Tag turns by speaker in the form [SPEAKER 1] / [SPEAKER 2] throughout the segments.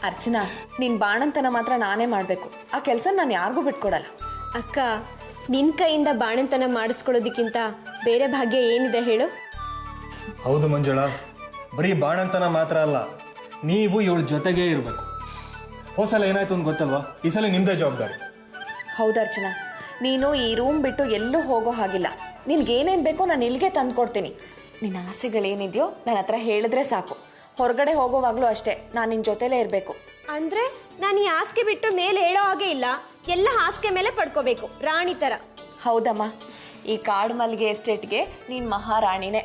[SPEAKER 1] ಅರ್ಚನಾ, ನಿನ್ ಬಾಣಂತನ ಮಾತ್ರ ನಾನೇ ಮಾಡಬೇಕು. ಆ ಕೆಲಸ ನಾನು ಯಾರಿಗೂ ಬಿಟ್ಕೊಡಲ್ಲ.
[SPEAKER 2] ಅಕ್ಕ, ನಿನ್ನ ಕೈಯಿಂದ ಬಾಣಂತನ ಮಾಡಿಸ್ಕೊಳ್ಳೋದಕ್ಕಿಂತ ಬೇರೆ ಭಾಗ್ಯ ಏನಿದೆ ಹೇಳು?
[SPEAKER 3] ಹೌದು ಮಂಜುಳಾ, ಬರೀ ಬಾಣಂತನ ಮಾತ್ರ ಅಲ್ಲ, ನೀವು ಇವಳ ಜೊತೆಗೇ ಇರಬೇಕು. ಹೋದ್ಸಲ ಏನಾಯ್ತು ಅಂತ ಗೊತ್ತಲ್ವಾ? ಈ ಸಲ ನಿಮ್ದೇ ಜವಾಬ್ದಾರಿ.
[SPEAKER 1] ಹೌದು ಅರ್ಚನಾ, ನೀನು ಈ ರೂಮ್ ಬಿಟ್ಟು ಎಲ್ಲೂ ಹೋಗೋ ಹಾಗಿಲ್ಲ. ನಿನ್ಗೇನೇನು ಬೇಕೋ ನಾನು ಇಲ್ಲಿಗೆ ತಂದ್ಕೊಡ್ತೀನಿ. ನಿನ್ನ ಆಸೆಗಳೇನಿದೆಯೋ ನನ್ನ ಹತ್ರ ಹೇಳಿದ್ರೆ ಸಾಕು. ಹೊರಗಡೆ ಹೋಗೋವಾಗಲೂ ಅಷ್ಟೇ, ನಾನು ನಿನ್ನ ಜೊತೆಲೇ ಇರಬೇಕು.
[SPEAKER 2] ಅಂದರೆ ನಾನು ಈ ಹಾಸಿಗೆ ಬಿಟ್ಟು ಮೇಲೆ ಹೇಳೋ ಹಾಗೆ ಇಲ್ಲ, ಎಲ್ಲ ಹಾಸಿಗೆ ಮೇಲೆ ಪಡ್ಕೋಬೇಕು, ರಾಣಿ ಥರ.
[SPEAKER 1] ಹೌದಮ್ಮ, ಈ ಕಾಡು ಮಲ್ಲಿಗೆ ಎಸ್ಟೇಟ್ಗೆ ನೀನು ಮಹಾರಾಣಿನೇ.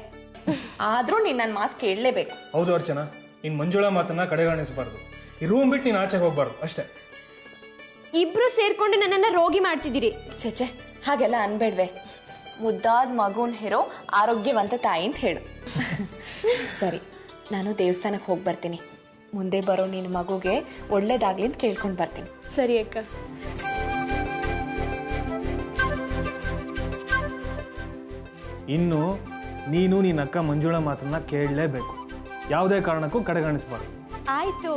[SPEAKER 1] ಆದರೂ ನೀನು ನನ್ನ ಮಾತು ಕೇಳಲೇಬೇಕು.
[SPEAKER 3] ಹೌದು ಅರ್ಚನಾ, ನೀನು ಮಂಜುಳಾ ಮಾತನ್ನ ಕಡೆಗಾಣಿಸಬಾರ್ದು. ಈ ರೂಮ್ ಬಿಟ್ಟು ನೀನು ಆಚೆಗೆ ಹೋಗ್ಬಾರ್ದು ಅಷ್ಟೇ.
[SPEAKER 2] ಇಬ್ರು ಸೇರ್ಕೊಂಡು ನನ್ನನ್ನು ರೋಗಿ ಮಾಡ್ತಿದ್ದೀರಿ.
[SPEAKER 1] ಚೇಚೆ, ಹಾಗೆಲ್ಲ ಅನ್ಬೇಡ್ವೆ. ಮುದ್ದಾದ ಮಗುನ ಹೆರೋ ಆರೋಗ್ಯವಂತ ತಾಯಿ ಅಂತ ಹೇಳು. ಸರಿ, ನಾನು ದೇವಸ್ಥಾನಕ್ಕೆ ಹೋಗಿ ಬರ್ತೀನಿ. ಮುಂದೆ ಬರೋ ನಿನ್ನ ಮಗುಗೆ ಒಳ್ಳೇದಾಗ್ಲಿ ಅಂತ ಕೇಳ್ಕೊಂಡು ಬರ್ತೀನಿ.
[SPEAKER 2] ಸರಿ ಅಕ್ಕ.
[SPEAKER 3] ಇನ್ನು ನೀನು ನಿನ್ನ ಅಕ್ಕ ಮಂಜುಳಾ ಮಾತನ್ನ ಕೇಳಲೇಬೇಕು. ಯಾವುದೇ ಕಾರಣಕ್ಕೂ ಕಡೆಗಾಣಿಸಬಾರ್ದು.
[SPEAKER 2] ಆಯ್ತು,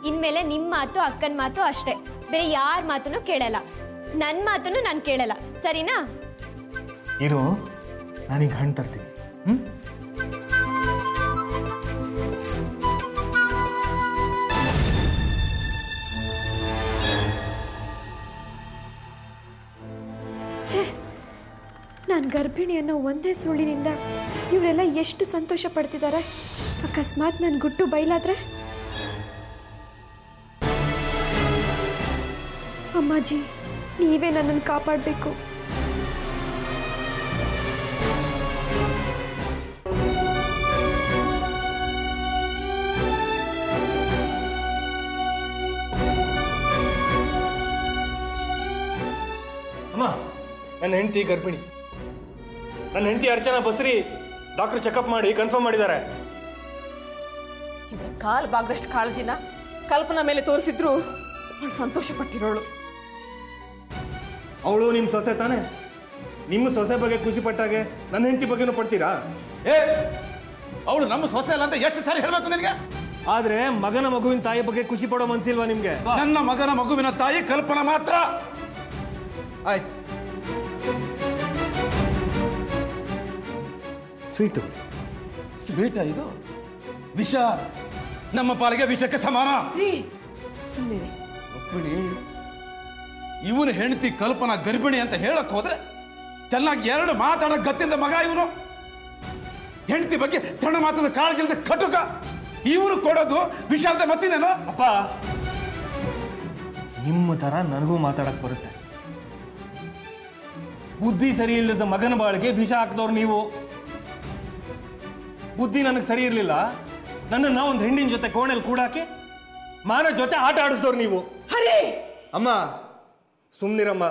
[SPEAKER 2] ಇನ್ಮೇಲೆ ನಿಮ್ಮ ಮಾತು ಅಕ್ಕನ ಮಾತು ಅಷ್ಟೇ, ಬೇರೆ ಯಾರ ಮಾತನ್ನು ಕೇಳಲ್ಲ. ನನ್ನ ಮಾತನ್ನು ನಾನು ಕೇಳಲ್ಲ, ಸರಿನಾ?
[SPEAKER 3] ಇರು, ನಾನೀಗ ಹಣ್ಣು ತರ್ತೀನಿ.
[SPEAKER 2] ನಾನು ಗರ್ಭಿಣಿ ಅನ್ನೋ ಒಂದೇ ಸುಳ್ಳಿನಿಂದ ಇವರೆಲ್ಲ ಎಷ್ಟು ಸಂತೋಷ ಪಡ್ತಿದ್ದಾರೆ. ಅಕಸ್ಮಾತ್ ನನ್ನ ಗುಟ್ಟು ಬಯಲಾದ್ರೆ? ಅಮ್ಮಾಜಿ, ನೀವೇ ನನ್ನನ್ನು ಕಾಪಾಡಬೇಕು.
[SPEAKER 3] ಅಮ್ಮ, ನನ್ನ ಹೆಂಡತಿ ಗರ್ಭಿಣಿ. ನನ್ನ ಹೆಂಡತಿ ಅರ್ಚನಾ ಬಸ್ರಿ ಡಾಕ್ಟರ್ ಚೆಕಪ್ ಮಾಡಿ ಕನ್ಫರ್ಮ್ ಮಾಡಿದ್ದಾರೆ.
[SPEAKER 4] ಇದ್ರ ಕಾಲು ಭಾಗದಷ್ಟು ಕಾಳಜಿನ ಕಲ್ಪನಾ ಮೇಲೆ ತೋರಿಸಿದ್ರು ಅವಳು ಸಂತೋಷ ಪಟ್ಟಿರೋಳು.
[SPEAKER 3] ಅವಳು ನಿಮ್ಮ ಸೊಸೆ ತಾನೆ. ನಿಮ್ಮ ಸೊಸೆ ಬಗ್ಗೆ ಖುಷಿ ಪಟ್ಟಾಗೆ ನನ್ನ ಹೆಂಡತಿ ಬಗ್ಗೆನೂ ಪಡ್ತೀರಾ?
[SPEAKER 5] ಅವಳು ನಮ್ಮ ಸೊಸೆ ಅಲ್ಲ ಅಂತ ಎಷ್ಟು ಸಾರಿ ಹೇಳ್ಬೇಕು ನಿನಗೆ?
[SPEAKER 3] ಆದ್ರೆ ಮಗನ ಮಗುವಿನ ತಾಯಿ ಬಗ್ಗೆ ಖುಷಿ ಪಡೋ ಮನ್ಸಿಲ್ವಾ ನಿಮ್ಗೆ?
[SPEAKER 5] ನನ್ನ ಮಗನ ಮಗುವಿನ ತಾಯಿ ಕಲ್ಪನಾ ಮಾತ್ರ.
[SPEAKER 3] ಆಯ್ತು, ಸ್ವೀಟು.
[SPEAKER 5] ಸ್ವೀಟ ಇದು? ವಿಷ ನಮ್ಮ ಪಾಲಿಗೆ ವಿಷಕ್ಕೆ ಸಮಾನ.
[SPEAKER 4] ಸುಮ್ಮನೆ
[SPEAKER 5] ರುಕ್ಮಿಣಿ, ಇವನು ಹೆಂಡತಿ ಕಲ್ಪನಾ ಗರ್ಭಿಣಿ ಅಂತ ಹೇಳಕ್ ಹೋದ್ರೆ ಚೆನ್ನಾಗಿ ಎರಡು ಮಾತಾಡೋ ಗತ್ತಿಲ್ಲದ ಮಗ ಇವನು. ಹೆಂಡತಿ ಬಗ್ಗೆ ತಣ್ಣ ಮಾತದ ಕಾಳಜಿ ಇಲ್ಲದೆ ಕಟುಕ. ಇವನು ಕೊಡೋದು ವಿಷ ಅಂತ ಮತ್ತಿನೇನೋ?
[SPEAKER 3] ಅಪ್ಪ, ನಿಮ್ಮ ತರ ನನಗೂ ಮಾತಾಡಕ್ ಬರುತ್ತೆ. ಬುದ್ಧಿ ಸರಿ ಇಲ್ಲದ ಮಗನ ಬಾಳಿಗೆ ವಿಷ ಹಾಕಿದವ್ರು ನೀವು. ಬುದ್ಧಿ ನನಗೆ ಸರಿ ಇರಲಿಲ್ಲ, ನನ್ನನ್ನು ಒಂದು ಹೆಣ್ಣಿನ ಜೊತೆ ಕೋಣೆಯಲ್ಲಿ ಕೂಡಾಕಿ ಮಾನ ಜೊತೆ ಆಟ ಆಡಿಸಿದವ್ರು ನೀವು.
[SPEAKER 4] ಹರಿ,
[SPEAKER 3] ಅಮ್ಮ ಸುಮ್ನಿರಮ್ಮ.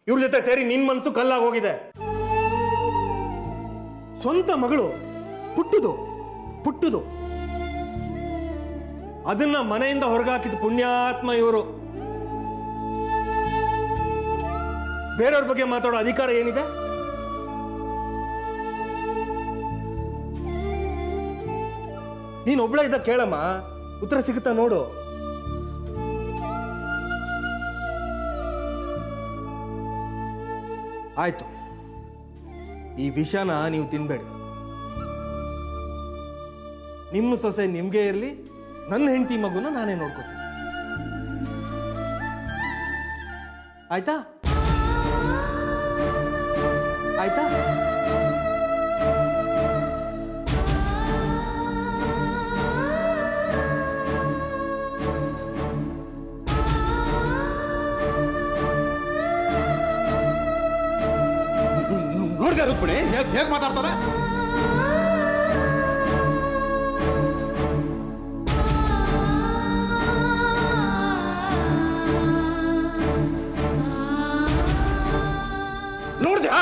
[SPEAKER 3] ಇವ್ರ ಜೊತೆ ಸೇರಿ ನಿನ್ ಮನಸ್ಸು ಕಲ್ಲಾಗಿ ಹೋಗಿದೆ. ಸ್ವಂತ ಮಗಳು ಪುಟ್ಟುದು ಅದನ್ನ ಮನೆಯಿಂದ ಹೊರಗಾಕಿದ ಪುಣ್ಯಾತ್ಮ ಇವರು. ಬೇರೆಯವ್ರ ಬಗ್ಗೆ ಮಾತಾಡೋ ಅಧಿಕಾರ ಏನಿದೆ? ನೀನ್ ಒಬ್ಳೆ ಇದ್ದ ಕೇಳಮ್ಮ, ಉತ್ತರ ಸಿಗುತ್ತಾ ನೋಡು. ಆಯ್ತು, ಈ ವಿಷನ ನೀವು ತಿನ್ಬೇಡಿ. ನಿಮ್ಮ ಸೊಸೆ ನಿಮ್ಗೆ ಇರಲಿ, ನನ್ನ ಹೆಂಡತಿ ಮಗುನ ನಾನೇ ನೋಡ್ಕೊತೀನಿ. ಆಯ್ತಾ? ಆಯ್ತಾ?
[SPEAKER 5] ನೋಡಿದೆ ರುಕ್ಮಿಣಿ ಹೇಗೆ ಮಾತಾಡ್ತಾರೆ? ನೋಡಿದ್ಯಾ?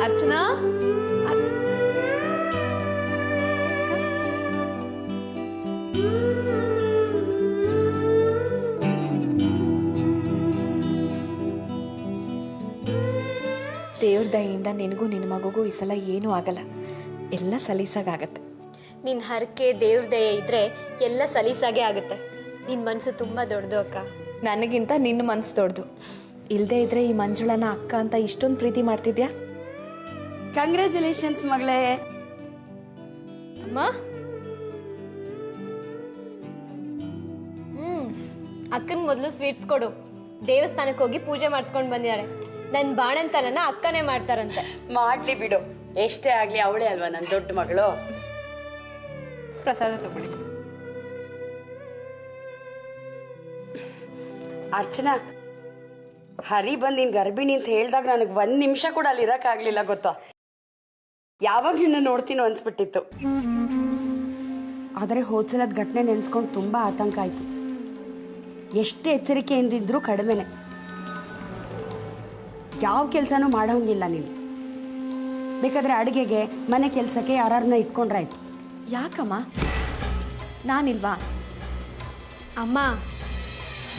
[SPEAKER 1] ಅರ್ಚನಾ, ದೇವ್ರ ದಯೆಯಿಂದ ನಿನಗೂ ನಿನ್ನ ಮಗುಗೂ ಈ ಸಲ ಏನೂ ಆಗಲ್ಲ, ಎಲ್ಲ ಸಲೀಸಾಗತ್ತೆ.
[SPEAKER 2] ನಿನ್ನ ಹರಕೆ ದೇವ್ರ ದಯೆ ಇದ್ರೆ ಎಲ್ಲ ಸಲೀಸಾಗೆ ಆಗುತ್ತೆ. ನಿನ್ನ ಮನಸ್ಸು ತುಂಬ ದೊಡ್ಡದು ಅಕ್ಕ.
[SPEAKER 1] ನನಗಿಂತ ನಿನ್ನ ಮನ್ಸು ದೊಡ್ಡದು. ಇಲ್ಲದೆ ಇದ್ರೆ ಈ ಮಂಜುಳನ ಅಕ್ಕ ಅಂತ ಇಷ್ಟೊಂದು ಪ್ರೀತಿ ಮಾಡ್ತಿದ್ಯಾ?
[SPEAKER 6] ಕಂಗ್ರ್ಯಾಚುಲೇಷನ್ಸ್ ಮಗಳೇ.
[SPEAKER 2] ಅಮ್ಮ, ಅಕ್ಕನ ಮೊದಲು ಸ್ವೀಟ್ಸ್ ಕೊಡು. ದೇವಸ್ಥಾನಕ್ಕೆ ಹೋಗಿ ಪೂಜೆ ಮಾಡಿಸ್ಕೊಂಡು ಬಂದಿದ್ದಾರೆ. ನನ್ನ ಬಾಣಂತನನ ಅಕ್ಕನೇ ಮಾಡ್ತಾರಂತೆ.
[SPEAKER 6] ಮಾಡ್ಲಿ ಬಿಡು, ಎಷ್ಟೇ ಆಗ್ಲಿ ಅವಳೇ ಅಲ್ವಾ ನನ್ನ ದೊಡ್ಡ ಮಗಳು.
[SPEAKER 2] ಪ್ರಸಾದ ತಗೊಳ್ಳಿ.
[SPEAKER 6] ಅರ್ಚನಾ, ಹರಿ ಬಂದು ನೀನ್ ಗರ್ಭಿಣಿ ಅಂತ ಹೇಳ್ದಾಗ ನನಗೆ 1 ನಿಮಿಷ ಕೂಡ ಅಲ್ಲಿ ಇರಕ್ಕಾಗ್ಲಿಲ್ಲ ಗೊತ್ತಾ. ಯಾವಾಗ ನಿನ್ನ ನೋಡ್ತೀನೋ ಅನ್ಸ್ಬಿಟ್ಟಿತ್ತು. ಆದರೆ ಹೋದ್ಸಲದ ಘಟನೆ ನೆನೆಸ್ಕೊಂಡು ತುಂಬಾ ಆತಂಕ ಆಯ್ತು. ಎಷ್ಟೇ ಎಚ್ಚರಿಕೆಯಿಂದಿದ್ರೂ ಕಡಿಮೆನೆ. ಯಾವ ಕೆಲಸನೂ ಮಾಡೋಂಗಿಲ್ಲ ನೀನು. ಬೇಕಾದ್ರೆ ಅಡುಗೆಗೆ ಮನೆ ಕೆಲಸಕ್ಕೆ ಯಾರನ್ನ ಇಟ್ಕೊಂಡ್ರಾಯ್ತು.
[SPEAKER 1] ಯಾಕಮ್ಮ, ನಾನಿಲ್ವಾ?
[SPEAKER 2] ಅಮ್ಮ,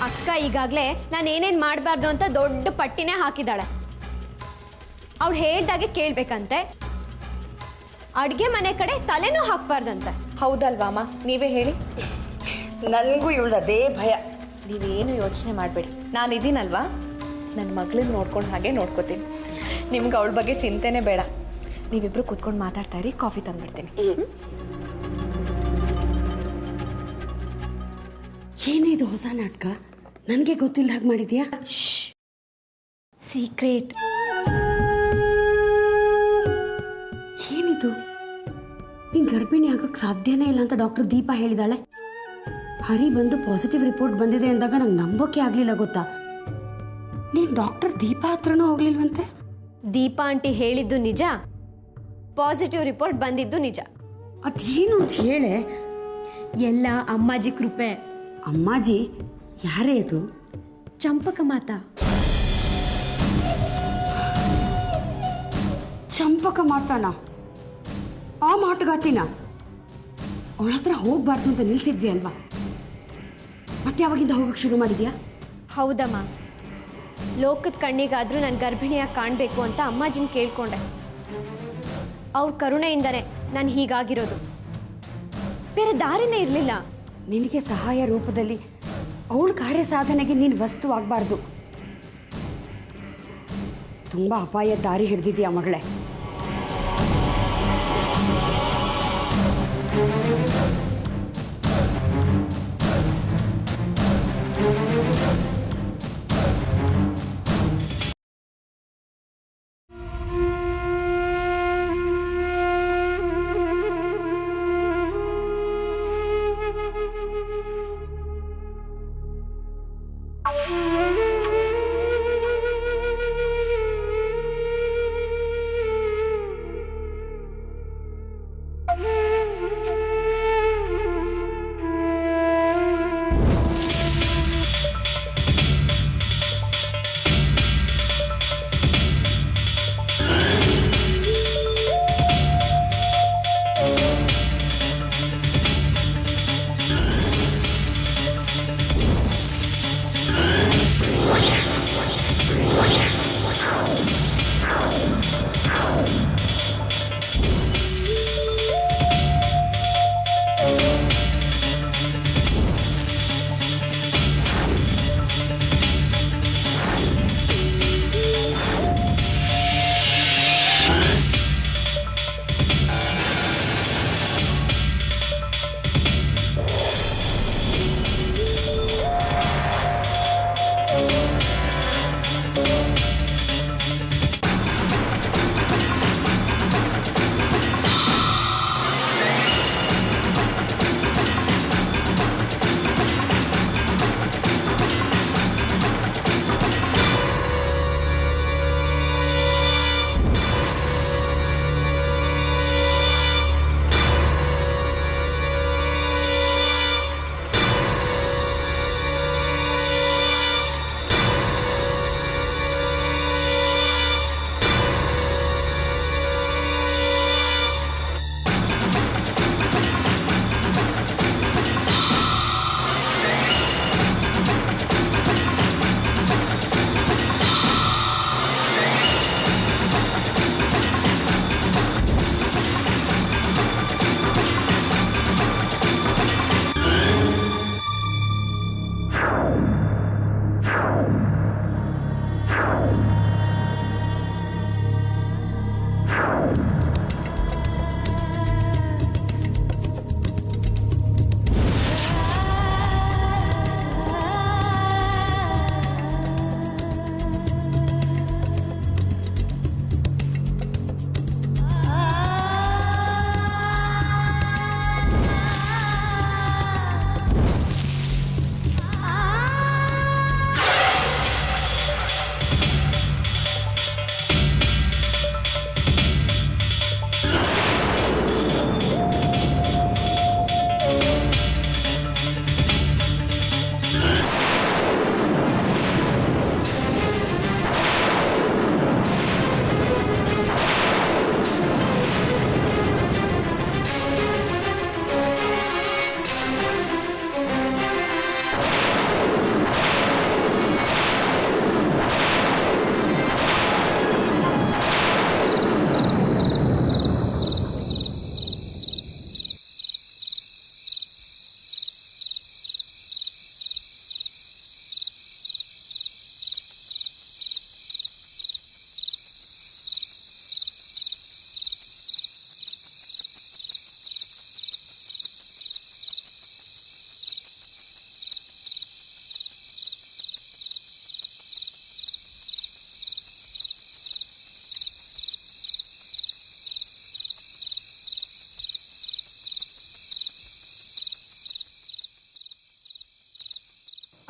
[SPEAKER 2] ಅಕ್ಕ ಈಗಾಗಲೇ ನಾನು ಏನೇನು ಮಾಡಬಾರ್ದು ಅಂತ ದೊಡ್ಡ ಪಟ್ಟಿನೇ ಹಾಕಿದ್ದಾಳೆ. ಅವಳು ಹೇಳ್ದಾಗೆ ಕೇಳಬೇಕಂತೆ. ಅಡುಗೆ ಮನೆ ಕಡೆ ತಲೆನೂ ಹಾಕಬಾರ್ದಂತೆ.
[SPEAKER 1] ಹೌದಲ್ವಾ ಅಮ್ಮ, ನೀವೇ ಹೇಳಿ.
[SPEAKER 6] ನನಗೂ ಇವಳ್ದು ಅದೇ ಭಯ.
[SPEAKER 1] ನೀವೇನು ಯೋಚನೆ ಮಾಡಬೇಡಿ, ನಾನಿದ್ದೀನಲ್ವಾ, ನನ್ನ ಮಗಳನ್ನ ನೋಡ್ಕೊಂಡು ಹಾಗೆ ನೋಡ್ಕೋತೀನಿ. ನಿಮ್ಗೆ ಅವಳ ಬಗ್ಗೆ ಚಿಂತೆನೇ ಬೇಡ. ನೀವಿಬ್ರು ಕೂತ್ಕೊಂಡು ಮಾತಾಡ್ತಾ ಇರಿ, ಕಾಫಿ ತಂದ್ಬಿಡ್ತೀನಿ.
[SPEAKER 6] ಏನೇ ಇದು ಹೊಸ ನಾಟಕ? ನನಗೆ ಗೊತ್ತಿಲ್ಲ ಹಾಗೆ ಮಾಡಿದ್ಯಾ?
[SPEAKER 2] ಸೀಕ್ರೆಟ್.
[SPEAKER 6] ಏನಿದು? ನೀನ್ ಗರ್ಭಿಣಿ ಆಗಕ್ಕೆ ಸಾಧ್ಯನೇ ಇಲ್ಲ ಅಂತ ಡಾಕ್ಟರ್ ದೀಪಾ ಹೇಳಿದಾಳೆ. ಹರಿ ಬಂದು ಪಾಸಿಟಿವ್ ರಿಪೋರ್ಟ್ ಬಂದಿದೆ ಅಂದಾಗ ನಂಗೆ ನಂಬೋಕೆ ಆಗ್ಲಿಲ್ಲ ಗೊತ್ತಾ. ನೀನ್ ಡಾಕ್ಟರ್ ದೀಪಾ ಹತ್ರನೂ ಹೋಗ್ಲಿಲ್ವಂತೆ?
[SPEAKER 2] ದೀಪಾ ಆಂಟಿ ಹೇಳಿದ್ದು ನಿಜ, ಪಾಸಿಟಿವ್ ರಿಪೋರ್ಟ್ ಬಂದಿದ್ದು ನಿಜ.
[SPEAKER 6] ಅದೇನು ಅಂತ ಹೇಳೆ.
[SPEAKER 2] ಎಲ್ಲ ಅಮ್ಮಾಜಿ ಕೃಪೆ.
[SPEAKER 6] ಅಮ್ಮಾಜಿ ಯಾರೇ ಇದು?
[SPEAKER 2] ಚಂಪಕ ಮಾತಾ.
[SPEAKER 6] ಚಂಪಕ ಮಾತಾನ? ಆ ಮಾಟುಗಾತಿನ? ಅವಳ ಹತ್ರ ಹೋಗ್ಬಾರ್ದು ಅಂತ ನಿಲ್ಸಿದ್ವಿ ಅಲ್ವಾ? ಮತ್ತೆ ಯಾವಾಗಿಂದ ಹೋಗಕ್ಕೆ ಶುರು ಮಾಡಿದ್ಯಾ?
[SPEAKER 2] ಹೌದಮ್ಮ, ಲೋಕದ ಕಣ್ಣಿಗಾದ್ರೂ ನಾನು ಗರ್ಭಿಣಿಯಾಗಿ ಕಾಣಬೇಕು ಅಂತ ಅಮ್ಮಾಜಿನ ಕೇಳ್ಕೊಂಡೆ. ಅವ್ರ ಕರುಣೆಯಿಂದನೇ ನಾನು ಹೀಗಾಗಿರೋದು, ಬೇರೆ ದಾರಿನೇ ಇರಲಿಲ್ಲ.
[SPEAKER 6] ನಿನಗೆ ಸಹಾಯ ರೂಪದಲ್ಲಿ ಅವಳ ಕಾರ್ಯ ಸಾಧನೆಗೆ ನೀನು ವಸ್ತು ಆಗಬಾರ್ದು. ತುಂಬ ಅಪಾಯ ದಾರಿ ಹಿಡಿದಿದ್ಯಾ ಮಗಳೇ.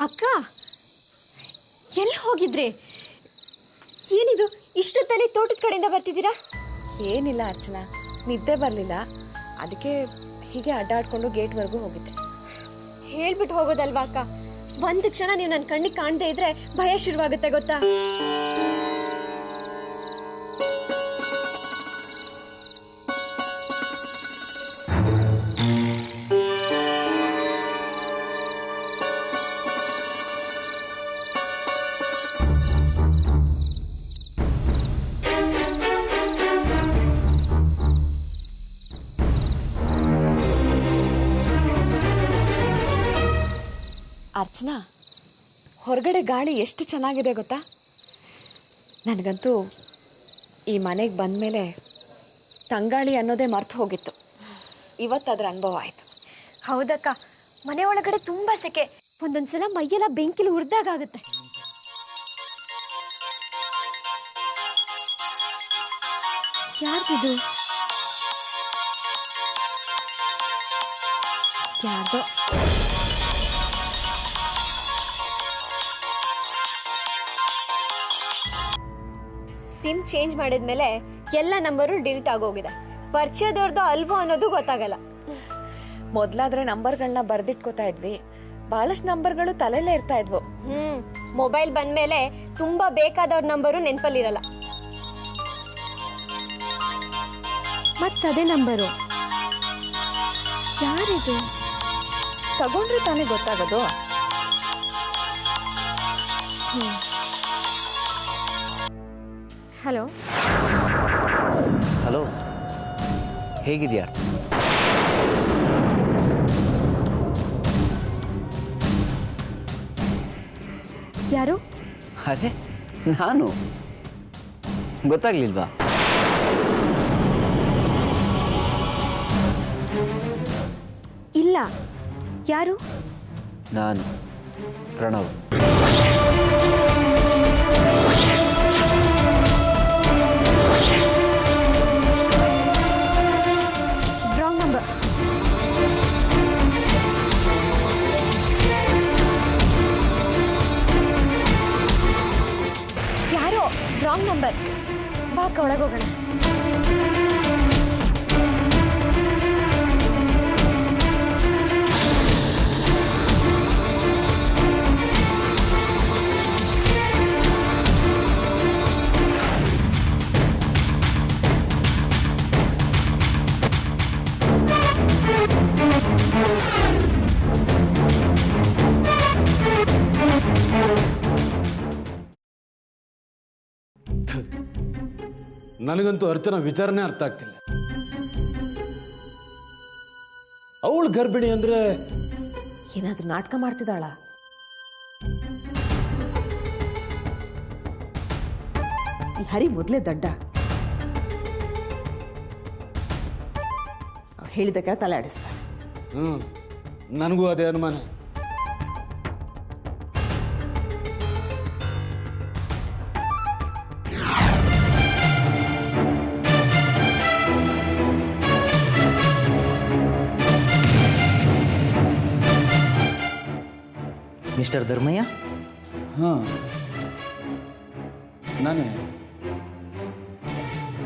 [SPEAKER 2] ಅಕ್ಕ ಎಲ್ಲಿ ಹೋಗಿದ್ರಿ? ಏನಿದು ಇಷ್ಟೊತ್ತಲ್ಲಿ ತೋಟದ ಕಡೆಯಿಂದ ಬರ್ತಿದ್ದೀರಾ?
[SPEAKER 1] ಏನಿಲ್ಲ ಅರ್ಚನಾ, ನಿದ್ದೆ ಬರಲಿಲ್ಲ, ಅದಕ್ಕೆ ಹೀಗೆ ಅಡ್ಡಾಡ್ಕೊಂಡು ಗೇಟ್ವರೆಗೂ ಹೋಗಿದ್ದೆ.
[SPEAKER 2] ಹೇಳ್ಬಿಟ್ಟು ಹೋಗೋದಲ್ವಾ ಅಕ್ಕ? ಒಂದು ಕ್ಷಣ ನೀವು ನನ್ನ ಕಣ್ಣಿಗೆ ಕಾಣದೇ ಇದ್ರೆ ಭಯ ಶುರುವಾಗುತ್ತೆ ಗೊತ್ತಾ?
[SPEAKER 1] ಅರ್ಚನಾ, ಹೊರಗಡೆ ಗಾಳಿ ಎಷ್ಟು ಚೆನ್ನಾಗಿದೆ ಗೊತ್ತಾ? ನನಗಂತೂ ಈ ಮನೆಗೆ ಬಂದಮೇಲೆ ತಂಗಾಳಿ ಅನ್ನೋದೇ ಮರ್ತು ಹೋಗಿತ್ತು. ಇವತ್ತು ಅದರ ಅನುಭವ ಆಯಿತು.
[SPEAKER 2] ಹೌದಕ್ಕ, ಮನೆ ಒಳಗಡೆ ತುಂಬಾ ಸೆಕೆ. ಒಂದೊಂದ್ಸಲ ಮೈಯೆಲ್ಲ ಬೆಂಕಿಲಿ ಹುರಿದಾಗುತ್ತೆ. ಯಾರ್ದಿದು? ಯಾರ್ದೋ. ಸಿಮ್ ಚೇಂಜ್ ಮಾಡಿದ್ಮೇಲೆ ಎಲ್ಲ ನಂಬರು ಡಿಲೀಟ್ ಆಗೋಗಿದೆ. ಪರಿಚಯದವ್ರದ್ದು ಅಲ್ವೋ ಅನ್ನೋದು ಗೊತ್ತಾಗಲ್ಲ.
[SPEAKER 1] ಮೊದಲಾದ್ರೆ ನಂಬರ್ಗಳನ್ನ ಬರೆದಿಟ್ಕೋತಾ ಇದ್ವಿ, ಬಹಳಷ್ಟು ನಂಬರ್ಗಳು ತಲೆಯಲ್ಲೇ ಇರ್ತಾ ಇದ್ವು.
[SPEAKER 2] ಮೊಬೈಲ್ ಬಂದ್ಮೇಲೆ ತುಂಬಾ ಬೇಕಾದವ್ರ ನಂಬರು ನೆನಪಲ್ಲಿರಲ್ಲ. ಮತ್ತದೇ ನಂಬರು ಯಾರಿದು?
[SPEAKER 1] ತಗೊಂಡ್ರೆ ತಾನೇ ಗೊತ್ತಾಗೋದು.
[SPEAKER 2] ಹಲೋ
[SPEAKER 7] ಹಲೋ, ಹೇಗಿದೆಯಾ ಅರ್ಚನಾ?
[SPEAKER 2] ಯಾರು?
[SPEAKER 7] ಅದೇ ನಾನು. ಗೊತ್ತಾಗ್ಲಿಲ್ವಾ?
[SPEAKER 2] ಇಲ್ಲ, ಯಾರು?
[SPEAKER 7] ನಾನು ಪ್ರಣವ್.
[SPEAKER 2] Wrong number. ಯಾರೋ ರಾಂಗ್ ನಂಬರ್. ಬಾಕ ಒಳಗೋಗೋಣ.
[SPEAKER 5] ನನಗಂತೂ ಅರ್ಚನಾ ವಿಚಾರನೇ ಅರ್ಥ ಆಗ್ತಿಲ್ಲ. ಅವಳು ಗರ್ಭಿಣಿ ಅಂದ್ರೆ
[SPEAKER 4] ಏನಾದ್ರೂ ನಾಟಕ ಮಾಡ್ತಿದ್ದಾಳ? ಈ ಹರಿ ಮೊದಲೇ ದಡ್ಡ. ಅವ್ರು ಹೇಳಿದಕ್ಕೆ ತಲೆ ಆಡಿಸ್ತಾನೆ.
[SPEAKER 5] ನನಗೂ ಅದೇ ಅನುಮಾನ.
[SPEAKER 7] ಮಿಸ್ಟರ್ ಧರ್ಮಯ್ಯ?
[SPEAKER 5] ಹಾಂ, ನಾನೇ.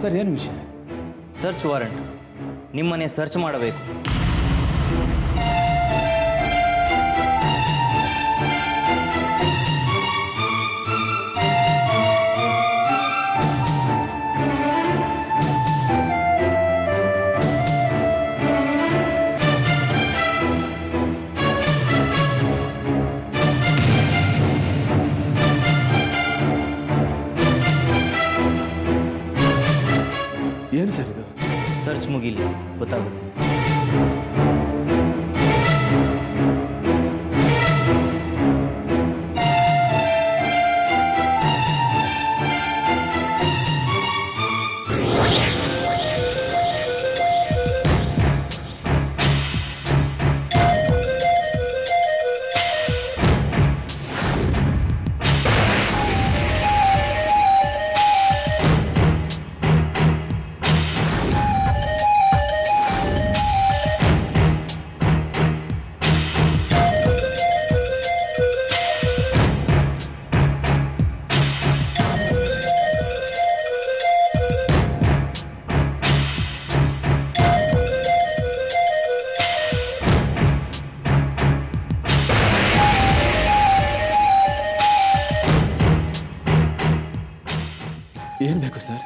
[SPEAKER 5] ಸರ್, ಏನು ವಿಷಯ?
[SPEAKER 7] Search warrant. ನಿಮ್ಮನೆ ಸರ್ಚ್ ಮಾಡಬೇಕು.
[SPEAKER 5] ಏನು ಸರ್ ಇದು?
[SPEAKER 7] ಸರ್ಚ್ ಮುಗೀಲಿ, ಗೊತ್ತಾಗುತ್ತೆ.
[SPEAKER 5] Doctor sir?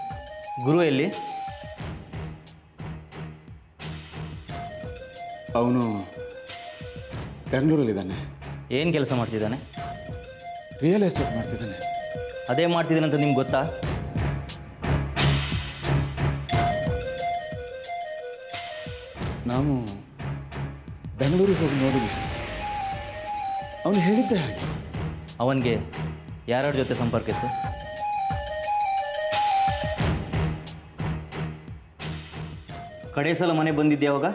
[SPEAKER 7] ಗುರು ಎಲ್ಲಿ?
[SPEAKER 5] ಅವನು ಬೆಂಗಳೂರಲ್ಲಿದ್ದಾನೆ.
[SPEAKER 7] ಏನು ಕೆಲಸ ಮಾಡ್ತಿದ್ದಾನೆ?
[SPEAKER 5] ರಿಯಲ್ ಎಸ್ಟೇಟ್ ಮಾಡ್ತಿದ್ದಾನೆ.
[SPEAKER 7] ಅದೇ ಮಾಡ್ತಿದ್ದಾನೆ ಅಂತ ನಿಮ್ಗೆ ಗೊತ್ತಾ?
[SPEAKER 5] ನಾವು ಬೆಂಗಳೂರಿಗೆ ಹೋಗಿ ನೋಡಿಲ್ಲ. ಅವನು ಹೇಳಿದ್ದೆ ಹಾಗೆ.
[SPEAKER 7] ಅವನಿಗೆ ಯಾರ್ಯಾರ ಜೊತೆ ಸಂಪರ್ಕ ಇತ್ತು? ಕಡೆ ಸಲ ಮನೆ ಬಂದಿದ್ದೆ ಯಾವಾಗ?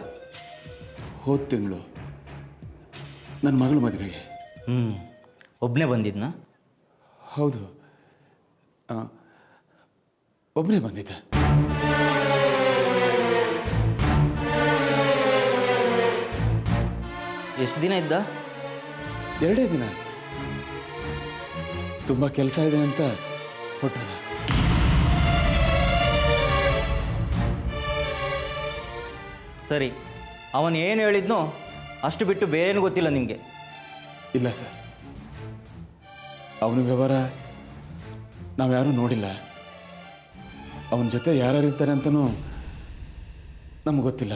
[SPEAKER 5] ಹೋದ ತಿಂಗಳು ನನ್ನ ಮಗಳು ಮದುವೆಗೆ.
[SPEAKER 7] ಒಬ್ಬನೇ ಬಂದಿದ್ನಾ?
[SPEAKER 5] ಹೌದು, ಒಬ್ಬನೇ ಬಂದಿದ್ದ.
[SPEAKER 7] ಎಷ್ಟು ದಿನ ಇದ್ದ?
[SPEAKER 5] 2 ದಿನ. ತುಂಬ ಕೆಲಸ ಇದೆ ಅಂತ ಹೊಟ್ಟದ.
[SPEAKER 7] ಸರಿ, ಅವನು ಏನು ಹೇಳಿದ್ನೋ ಅಷ್ಟು ಬಿಟ್ಟು ಬೇರೇನು ಗೊತ್ತಿಲ್ಲ ನಿಮಗೆ?
[SPEAKER 5] ಇಲ್ಲ ಸರ್, ಅವನ ವ್ಯವಹಾರ ನಾವ್ಯಾರೂ ನೋಡಿಲ್ಲ. ಅವನ ಜೊತೆ ಯಾರ್ಯಾರು ಇರ್ತಾರೆ ಅಂತಲೂ ನಮ್ಗೆ ಗೊತ್ತಿಲ್ಲ.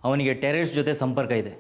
[SPEAKER 7] ಅವನಿಗೆ ಟೆರರಿಸ್ಟ್ ಜೊತೆ ಸಂಪರ್ಕ ಇದೆ.